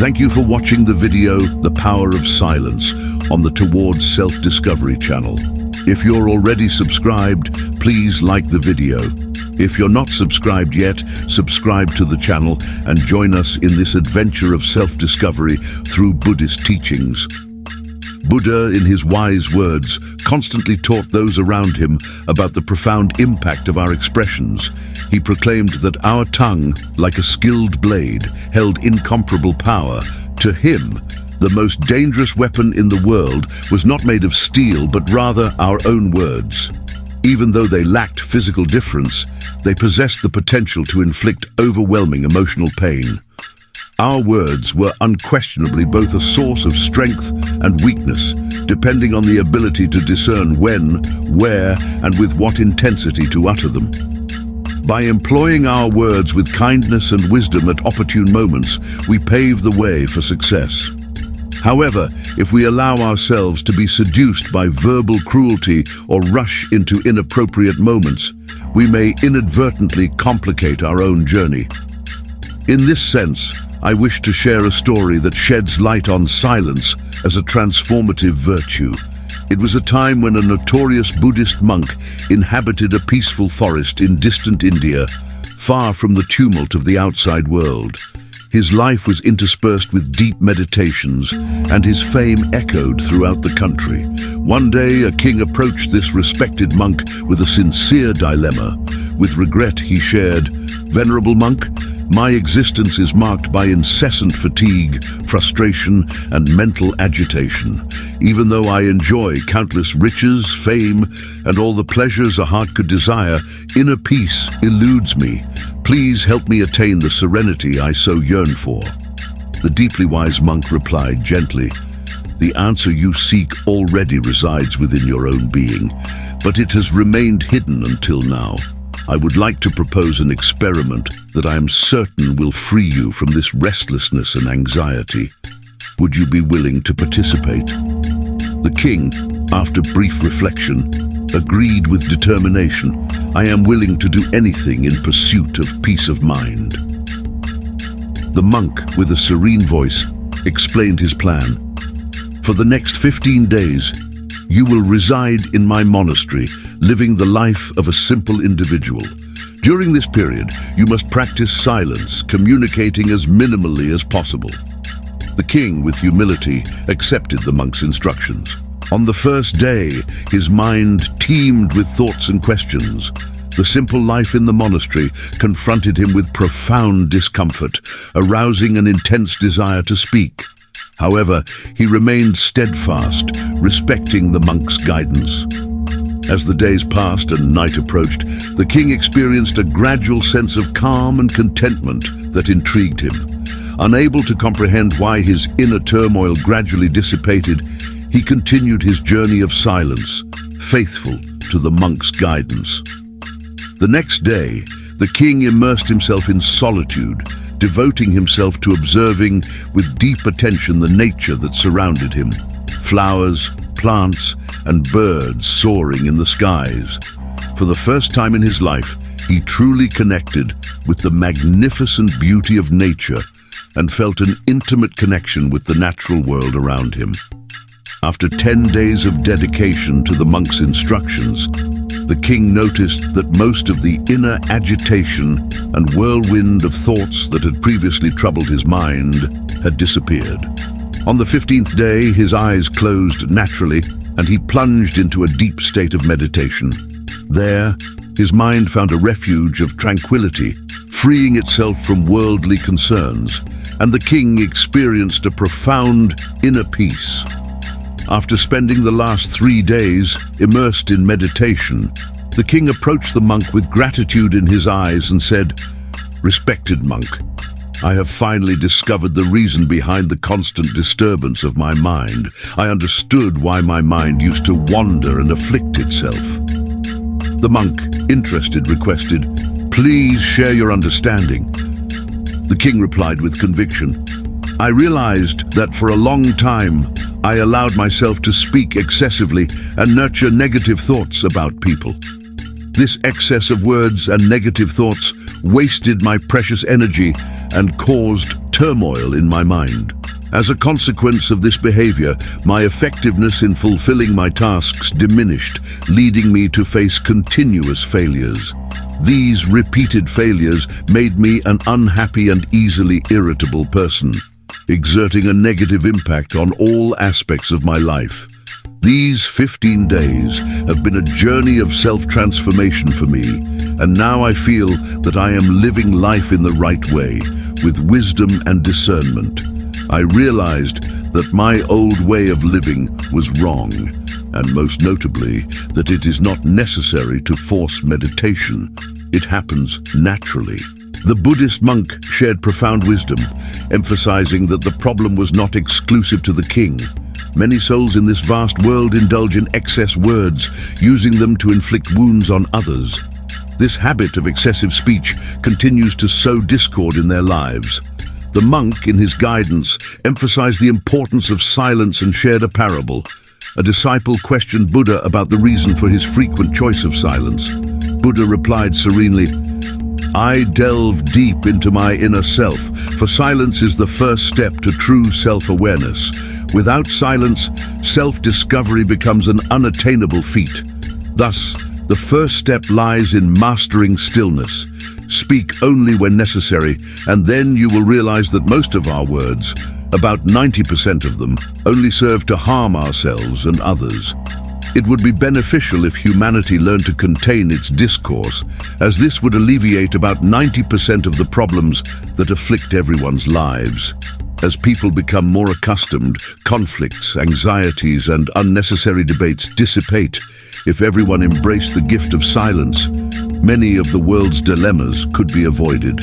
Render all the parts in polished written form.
Thank you for watching the video, The Power of Silence, on the Towards Self-Discovery channel. If you're already subscribed, please like the video. If you're not subscribed yet, subscribe to the channel and join us in this adventure of self-discovery through Buddhist teachings. Buddha, in his wise words, constantly taught those around him about the profound impact of our expressions. He proclaimed that our tongue, like a skilled blade, held incomparable power. To him, the most dangerous weapon in the world was not made of steel, but rather our own words. Even though they lacked physical difference, they possessed the potential to inflict overwhelming emotional pain. Our words were unquestionably both a source of strength and weakness, depending on the ability to discern when, where, and with what intensity to utter them. By employing our words with kindness and wisdom at opportune moments, we pave the way for success. However, if we allow ourselves to be seduced by verbal cruelty or rush into inappropriate moments, we may inadvertently complicate our own journey. In this sense, I wish to share a story that sheds light on silence as a transformative virtue. It was a time when a notorious Buddhist monk inhabited a peaceful forest in distant India, far from the tumult of the outside world. His life was interspersed with deep meditations, and his fame echoed throughout the country. One day, a king approached this respected monk with a sincere dilemma. With regret, he shared, "Venerable monk, my existence is marked by incessant fatigue, frustration, and mental agitation. Even though I enjoy countless riches, fame, and all the pleasures a heart could desire, inner peace eludes me. Please help me attain the serenity I so yearn for." The deeply wise monk replied gently, "The answer you seek already resides within your own being, but it has remained hidden until now. I would like to propose an experiment that I am certain will free you from this restlessness and anxiety. Would you be willing to participate?" The king, after brief reflection, agreed with determination. "I am willing to do anything in pursuit of peace of mind." The monk, with a serene voice, explained his plan. "For the next 15 days, you will reside in my monastery, living the life of a simple individual. During this period, you must practice silence, communicating as minimally as possible." The king, with humility, accepted the monk's instructions. On the first day, his mind teemed with thoughts and questions. The simple life in the monastery confronted him with profound discomfort, arousing an intense desire to speak. However, he remained steadfast, respecting the monk's guidance. As the days passed and night approached, the king experienced a gradual sense of calm and contentment that intrigued him. Unable to comprehend why his inner turmoil gradually dissipated, he continued his journey of silence, faithful to the monk's guidance. The next day, the king immersed himself in solitude, devoting himself to observing with deep attention the nature that surrounded him. Flowers, plants, and birds soaring in the skies. For the first time in his life, he truly connected with the magnificent beauty of nature and felt an intimate connection with the natural world around him. After 10 days of dedication to the monk's instructions, the king noticed that most of the inner agitation and whirlwind of thoughts that had previously troubled his mind had disappeared. On the 15th day, his eyes closed naturally, and he plunged into a deep state of meditation. There, his mind found a refuge of tranquility, freeing itself from worldly concerns, and the king experienced a profound inner peace. After spending the last 3 days immersed in meditation, the king approached the monk with gratitude in his eyes and said, "Respected monk, I have finally discovered the reason behind the constant disturbance of my mind. I understood why my mind used to wander and afflict itself." The monk, interested, requested, "Please share your understanding." The king replied with conviction, "I realized that for a long time, I allowed myself to speak excessively and nurture negative thoughts about people. This excess of words and negative thoughts wasted my precious energy and caused turmoil in my mind. As a consequence of this behavior, my effectiveness in fulfilling my tasks diminished, leading me to face continuous failures. These repeated failures made me an unhappy and easily irritable person, exerting a negative impact on all aspects of my life. These 15 days have been a journey of self-transformation for me, and now I feel that I am living life in the right way, with wisdom and discernment. I realized that my old way of living was wrong, and most notably, that it is not necessary to force meditation. It happens naturally. The Buddhist monk shared profound wisdom, emphasizing that the problem was not exclusive to the king. Many souls in this vast world indulge in excess words, using them to inflict wounds on others. This habit of excessive speech continues to sow discord in their lives. The monk, in his guidance, emphasized the importance of silence and shared a parable. A disciple questioned Buddha about the reason for his frequent choice of silence. Buddha replied serenely, "I delve deep into my inner self, for silence is the first step to true self-awareness. Without silence, self-discovery becomes an unattainable feat. Thus, the first step lies in mastering stillness. Speak only when necessary, and then you will realize that most of our words, about 90% of them, only serve to harm ourselves and others. It would be beneficial if humanity learned to contain its discourse, as this would alleviate about 90% of the problems that afflict everyone's lives. As people become more accustomed, conflicts, anxieties, and unnecessary debates dissipate. If everyone embraced the gift of silence, many of the world's dilemmas could be avoided.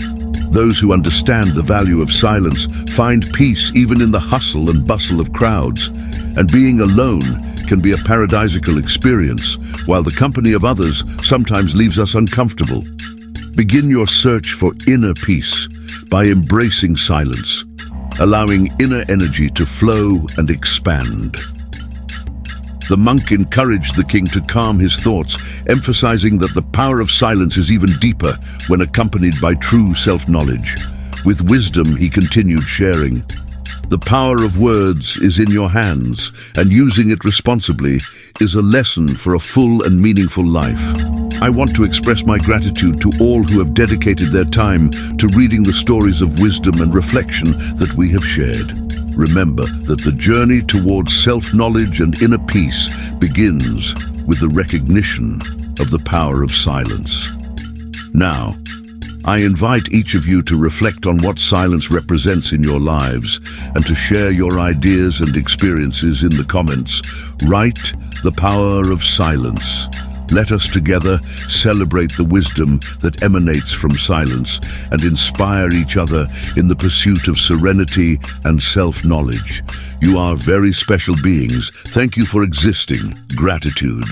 Those who understand the value of silence find peace even in the hustle and bustle of crowds, and being alone can be a paradisical experience, while the company of others sometimes leaves us uncomfortable. Begin your search for inner peace by embracing silence, allowing inner energy to flow and expand. The monk encouraged the king to calm his thoughts, emphasizing that the power of silence is even deeper when accompanied by true self-knowledge. With wisdom, he continued sharing, "The power of words is in your hands, and using it responsibly is a lesson for a full and meaningful life. I want to express my gratitude to all who have dedicated their time to reading the stories of wisdom and reflection that we have shared. Remember that the journey towards self-knowledge and inner peace begins with the recognition of the power of silence." Now, I invite each of you to reflect on what silence represents in your lives and to share your ideas and experiences in the comments. Write the power of silence. Let us together celebrate the wisdom that emanates from silence and inspire each other in the pursuit of serenity and self-knowledge. You are very special beings. Thank you for existing. Gratitude.